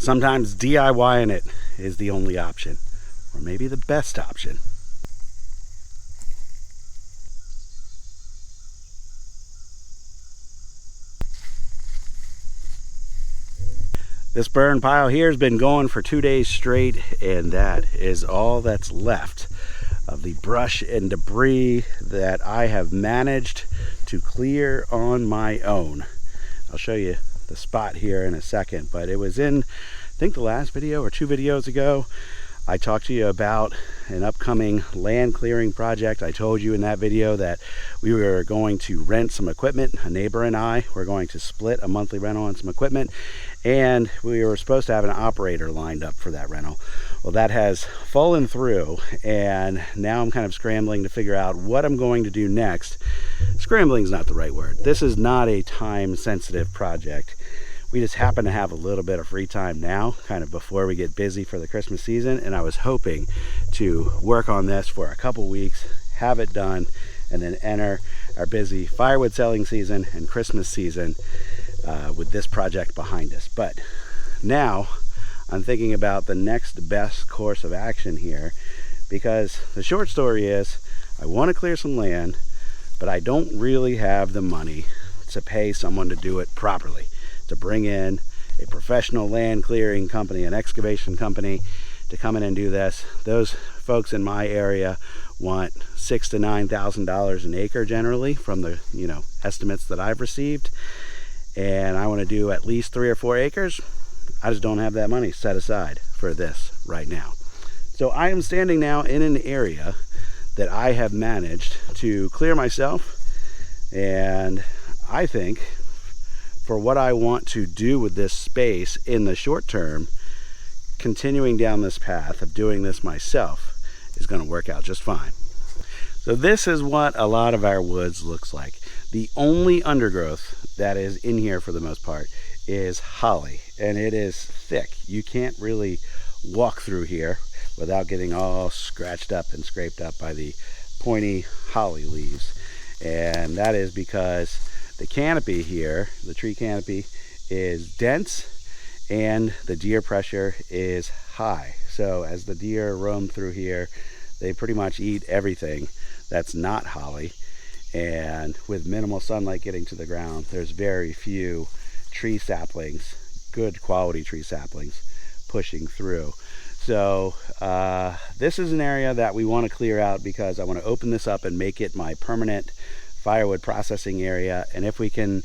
sometimes DIYing it is the only option, or maybe the best option. This burn pile here has been going for 2 days straight, and that is all that's left of the brush and debris that I have managed to clear on my own. I'll show you the spot here in a second, but it was in, I think, the last video or 2 videos ago. I talked to you about an upcoming land clearing project. I told you in that video that we were going to rent some equipment. A neighbor and I were going to split a monthly rental on some equipment, and we were supposed to have an operator lined up for that rental. Well, that has fallen through, and now I'm kind of scrambling to figure out what I'm going to do next. Scrambling is not the right word. This is not a time-sensitive project. We just happen to have a little bit of free time now, kind of before we get busy for the Christmas season, and I was hoping to work on this for a couple weeks, have it done, and then enter our busy firewood selling season and Christmas season with this project behind us. But now I'm thinking about the next best course of action here, because the short story is I want to clear some land, but I don't really have the money to pay someone to do it properly, to bring in a professional land clearing company, an excavation company, to come in and do this. Those folks in my area want $6,000 to $9,000 an acre generally from the estimates that I've received, and I want to do at least 3 or 4 acres. I just don't have that money set aside for this right now. So I am standing now in an area that I have managed to clear myself, and I think for what I want to do with this space in the short term, continuing down this path of doing this myself is going to work out just fine. So this is what a lot of our woods looks like. The only undergrowth that is in here for the most part is holly, and it is thick. You can't really walk through here without getting all scratched up and scraped up by the pointy holly leaves, and that is because the canopy here, the tree canopy, is dense and the deer pressure is high. So as the deer roam through here, they pretty much eat everything that's not holly, and with minimal sunlight getting to the ground, there's very few tree saplings, good quality tree saplings, pushing through. So this is an area that we want to clear out because I want to open this up and make it my permanent firewood processing area. And if we can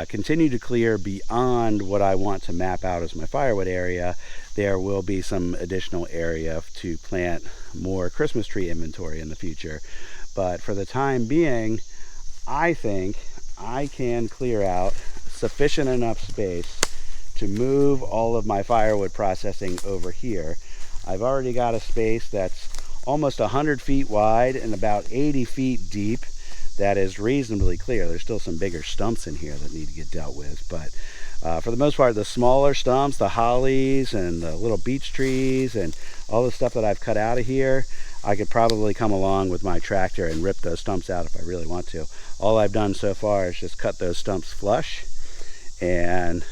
continue to clear beyond what I want to map out as my firewood area, there will be some additional area to plant more Christmas tree inventory in the future. But for the time being, I think I can clear out sufficient enough space to move all of my firewood processing over here. I've already got a space that's almost 100 feet wide and about 80 feet deep that is reasonably clear. There's still some bigger stumps in here that need to get dealt with, but for the most part, the smaller stumps, the hollies and the little beech trees and all the stuff that I've cut out of here, I could probably come along with my tractor and rip those stumps out if I really want to. All I've done so far is just cut those stumps flush, and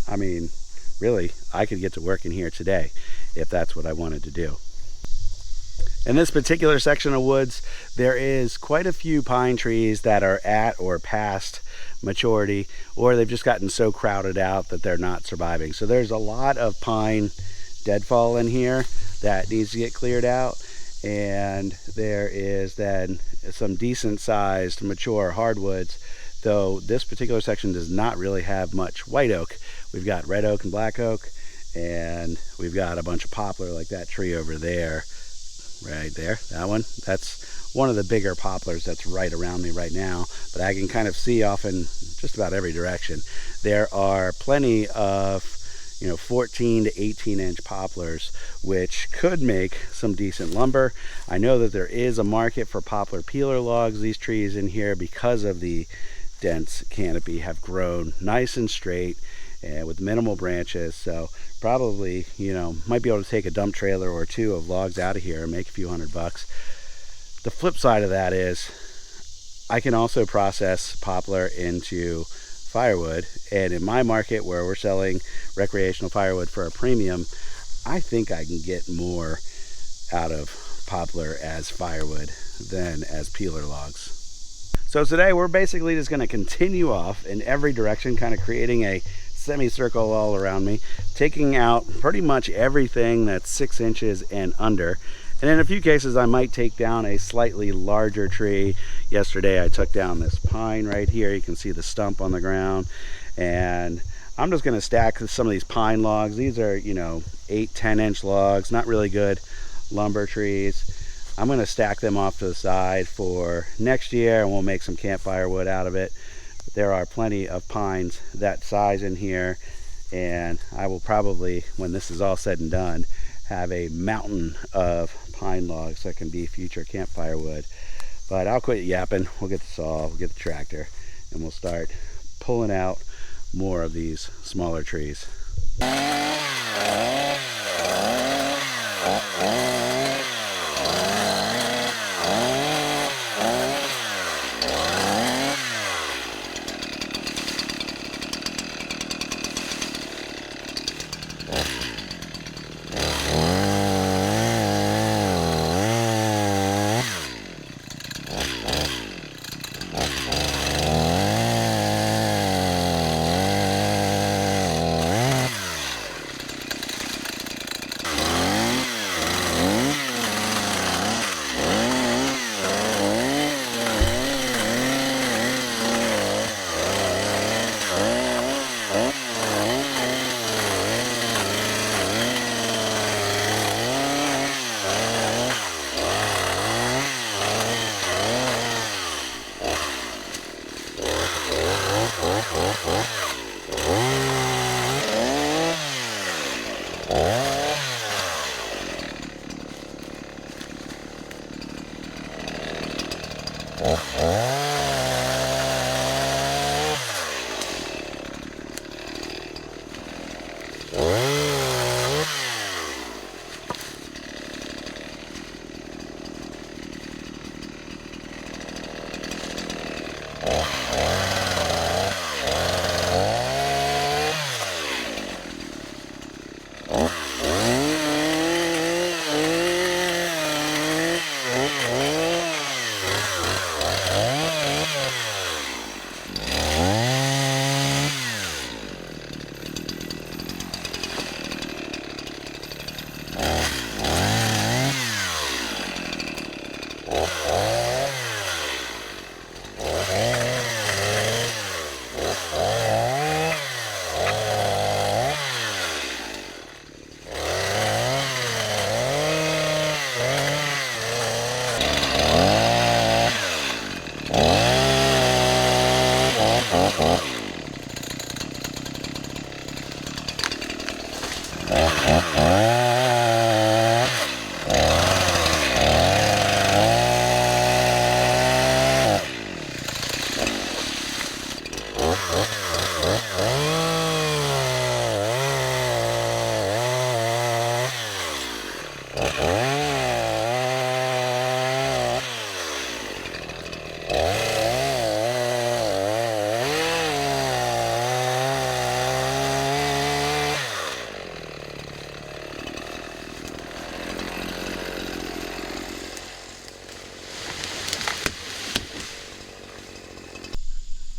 I mean, really, I could get to work in here today if that's what I wanted to do. In this particular section of woods, there is quite a few pine trees that are at or past maturity, or they've just gotten so crowded out that they're not surviving. So there's a lot of pine deadfall in here that needs to get cleared out, and there is then some decent sized mature hardwoods, though this particular section does not really have much white oak. We've got red oak and black oak, and we've got a bunch of poplar like that tree over there. Right there, that one, that's one of the bigger poplars that's right around me right now, but I can kind of see off in just about every direction. There are plenty of 14 to 18 inch poplars, which could make some decent lumber. I know that there is a market for poplar peeler logs. These trees in here, because of the dense canopy, have grown nice and straight and with minimal branches, so probably might be able to take a dump trailer or 2 of logs out of here and make a few $100. The flip side of that is I can also process poplar into firewood, and in my market where we're selling recreational firewood for a premium, I think I can get more out of poplar as firewood than as peeler logs. So today we're basically just going to continue off in every direction, kind of creating a semicircle all around me, taking out pretty much everything that's 6 inches and under. And in a few cases I might take down a slightly larger tree. Yesterday I took down this pine right here. You can see the stump on the ground, and I'm just going to stack some of these pine logs. These are, 8-10 inch logs, not really good lumber trees. I'm going to stack them off to the side for next year, and we'll make some campfire wood out of it. But there are plenty of pines that size in here, and I will probably, when this is all said and done, have a mountain of pine logs that can be future campfire wood. But I'll quit yapping. We'll get the saw, we'll get the tractor, and we'll start pulling out more of these smaller trees.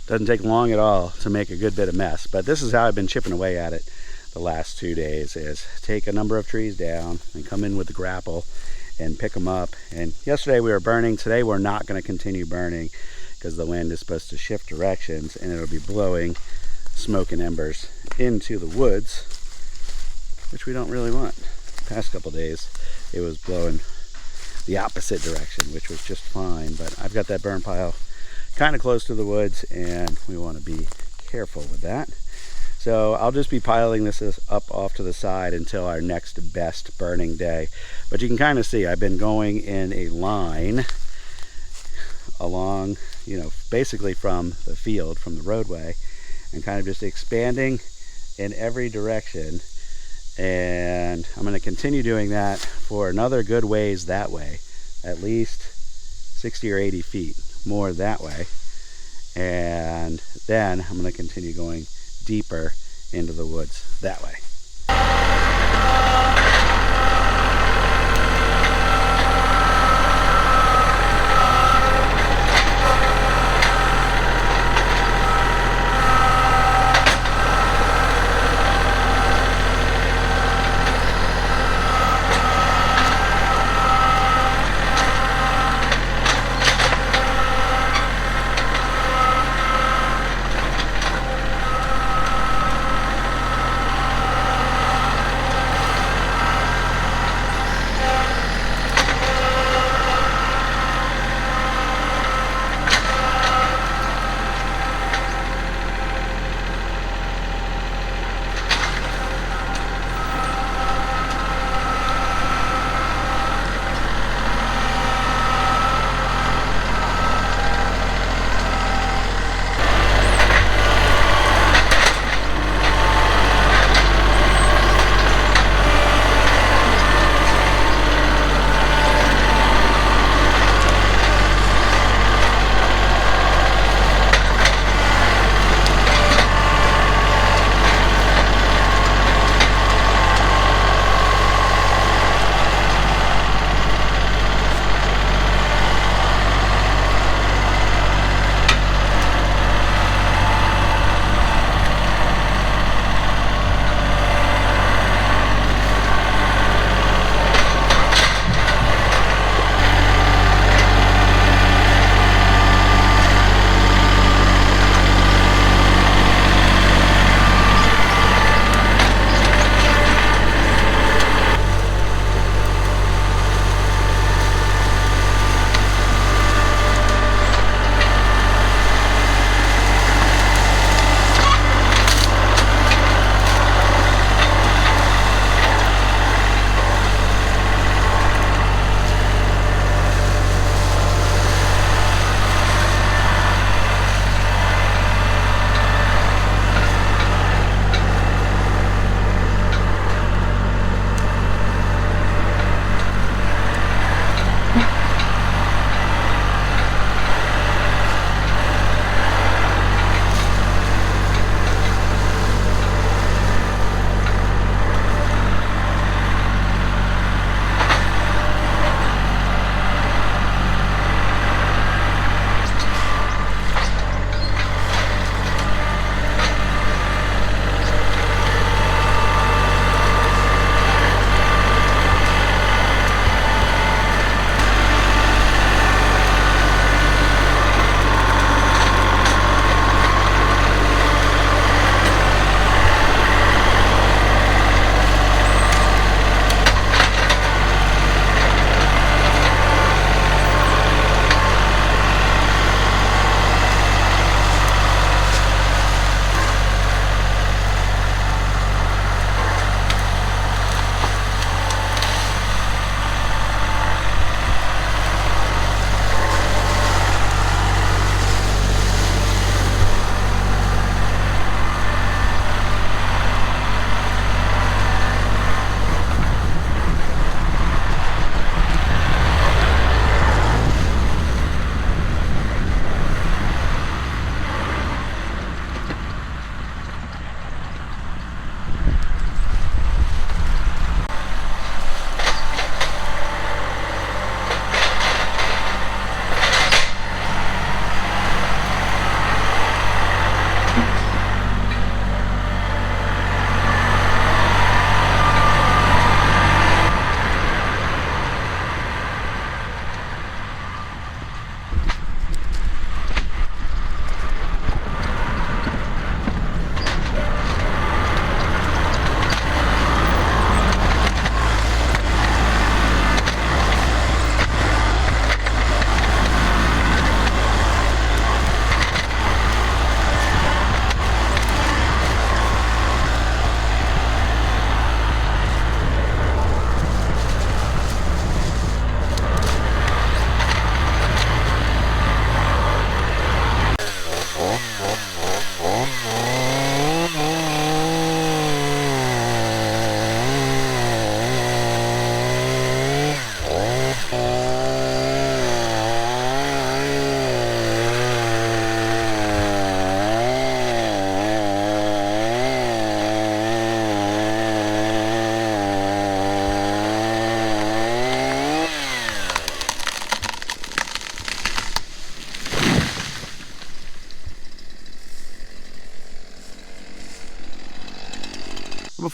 Doesn't take long at all to make a good bit of mess, but this is how I've been chipping away at it the last 2 days, is take a number of trees down and come in with the grapple and pick them up. And yesterday we were burning. Today we're not going to continue burning because the wind is supposed to shift directions and it'll be blowing smoke and embers into the woods, which we don't really want. The past couple days it was blowing the opposite direction, which was just fine, but I've got that burn pile kind of close to the woods and we want to be careful with that. So I'll just be piling this up off to the side until our next best burning day. But you can kind of see I've been going in a line along, basically from the field, from the roadway, and kind of just expanding in every direction. And I'm going to continue doing that for another good ways that way, at least 60 or 80 feet more that way. and then I'm going to continue going deeper into the woods that way.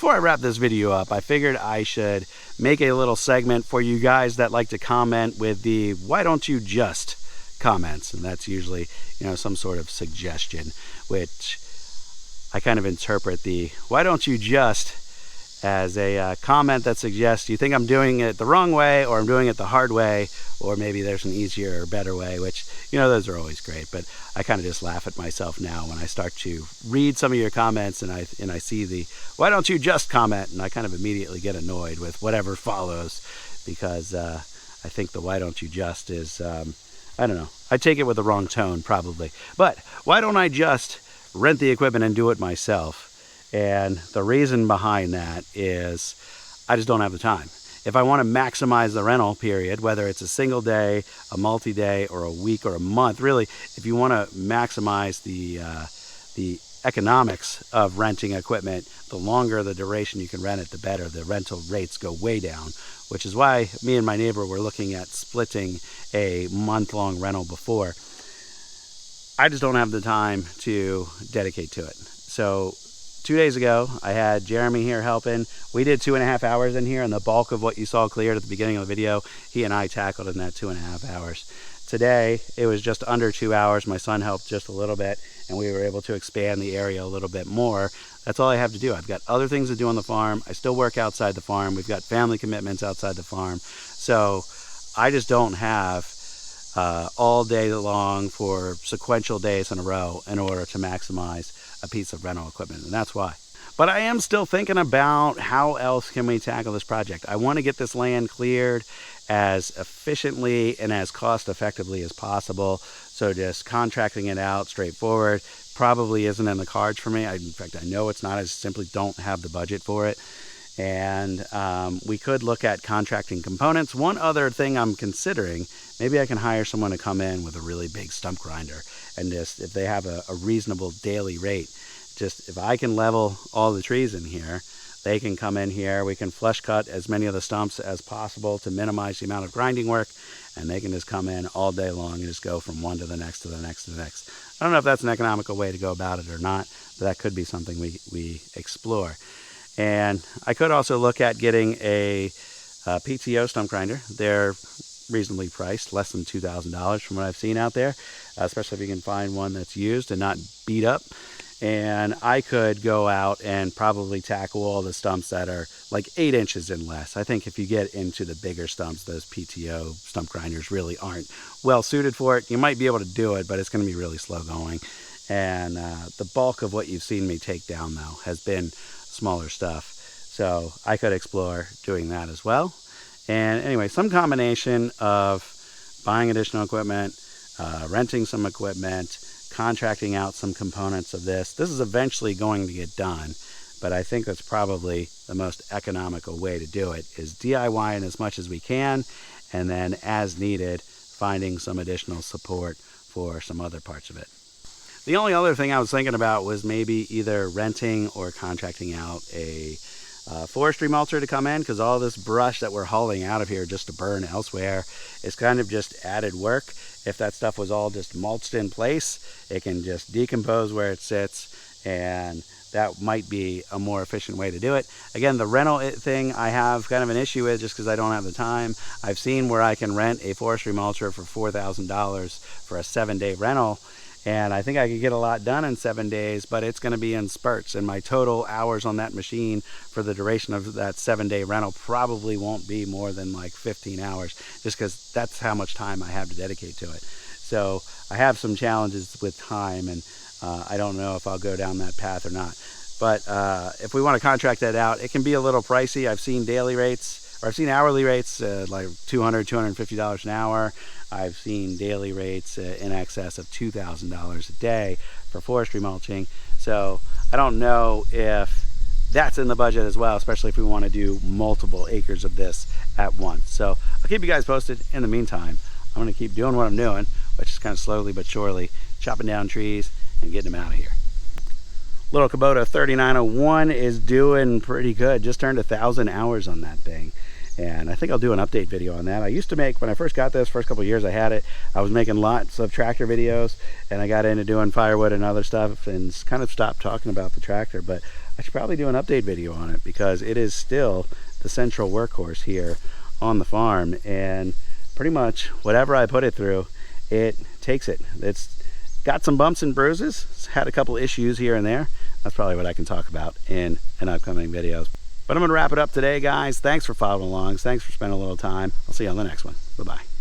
before I wrap this video up, I figured I should make a little segment for you guys that like to comment with the "why don't you just" comments, and that's usually, you know, some sort of suggestion, which I kind of interpret the "why don't you just" as a comment that suggests you think I'm doing it the wrong way, or I'm doing it the hard way, or maybe there's an easier or better way, which, you know, those are always great. But I kind of just laugh at myself now when I start to read some of your comments and I see the "why don't you just" comment, and I kind of immediately get annoyed with whatever follows, because I think the "why don't you just" is, I don't know, I take it with the wrong tone probably. But why don't I just rent the equipment and do it myself? And the reason behind that is I just don't have the time. If I want to maximize the rental period, whether it's a single day, a multi-day, or a week or a month, really, if you want to maximize the economics of renting equipment, the longer the duration you can rent it, the better. The rental rates go way down, which is why me and my neighbor were looking at splitting a month-long rental before. I just don't have the time to dedicate to it. So 2 days ago, I had Jeremy here helping. We did 2.5 hours in here, and the bulk of what you saw cleared at the beginning of the video, he and I tackled in that 2.5 hours. Today, it was just under 2 hours. My son helped just a little bit, and we were able to expand the area a little bit more. That's all I have to do. I've got other things to do on the farm. I still work outside the farm. We've got family commitments outside the farm. So I just don't have all day long for sequential days in a row in order to maximize a piece of rental equipment, and that's why. But I am still thinking about how else can we tackle this project. I want to get this land cleared as efficiently and as cost effectively as possible. So just contracting it out straightforward probably isn't in the cards for me. In fact, I know it's not. I just simply don't have the budget for it. And we could look at contracting components. One other thing I'm considering, maybe I can hire someone to come in with a really big stump grinder, and just, if they have a reasonable daily rate, just if I can level all the trees in here, they can come in here, we can flush cut as many of the stumps as possible to minimize the amount of grinding work, and they can just come in all day long and just go from one to the next to the next to the next. I don't know if that's an economical way to go about it or not, but that could be something we explore. And I could also look at getting a PTO stump grinder. They're reasonably priced, less than $2,000 from what I've seen out there, especially if you can find one that's used and not beat up. And I could go out and probably tackle all the stumps that are like 8 inches and less. I think if you get into the bigger stumps, those PTO stump grinders really aren't well suited for it. You might be able to do it, but it's going to be really slow going. And the bulk of what you've seen me take down, though, has been smaller stuff. So I could explore doing that as well. And anyway, some combination of buying additional equipment, renting some equipment, contracting out some components of this. This is eventually going to get done, but I think that's probably the most economical way to do it, is DIYing as much as we can, and then as needed, finding some additional support for some other parts of it. The only other thing I was thinking about was maybe either renting or contracting out a forestry mulcher to come in, because all this brush that we're hauling out of here just to burn elsewhere is kind of just added work. If that stuff was all just mulched in place, it can just decompose where it sits, and that might be a more efficient way to do it. Again, the rental thing I have kind of an issue with, just because I don't have the time. I've seen where I can rent a forestry mulcher for $4,000 for a 7-day rental, and I think I could get a lot done in 7 days, but it's going to be in spurts, and my total hours on that machine for the duration of that 7-day rental probably won't be more than like 15 hours, just because that's how much time I have to dedicate to it. So I have some challenges with time, and I don't know if I'll go down that path or not. But if we want to contract that out, it can be a little pricey. I've seen daily rates, or I've seen hourly rates like $200, $250 an hour. I've seen daily rates in excess of $2,000 a day for forestry mulching. So I don't know if that's in the budget as well, especially if we want to do multiple acres of this at once. So I'll keep you guys posted. In the meantime, I'm going to keep doing what I'm doing, which is kind of slowly but surely chopping down trees and getting them out of here. Little Kubota 3901 is doing pretty good. Just turned 1,000 hours on that thing. And I think I'll do an update video on that. I used to make, when I first got this, first couple of years I had it, I was making lots of tractor videos, and I got into doing firewood and other stuff and kind of stopped talking about the tractor. But I should probably do an update video on it, because it is still the central workhorse here on the farm, and pretty much whatever I put it through, it takes it. It's got some bumps and bruises. It's had a couple issues here and there. That's probably what I can talk about in an upcoming video. But I'm going to wrap it up today, guys. Thanks for following along. Thanks for spending a little time. I'll see you on the next one. Bye-bye.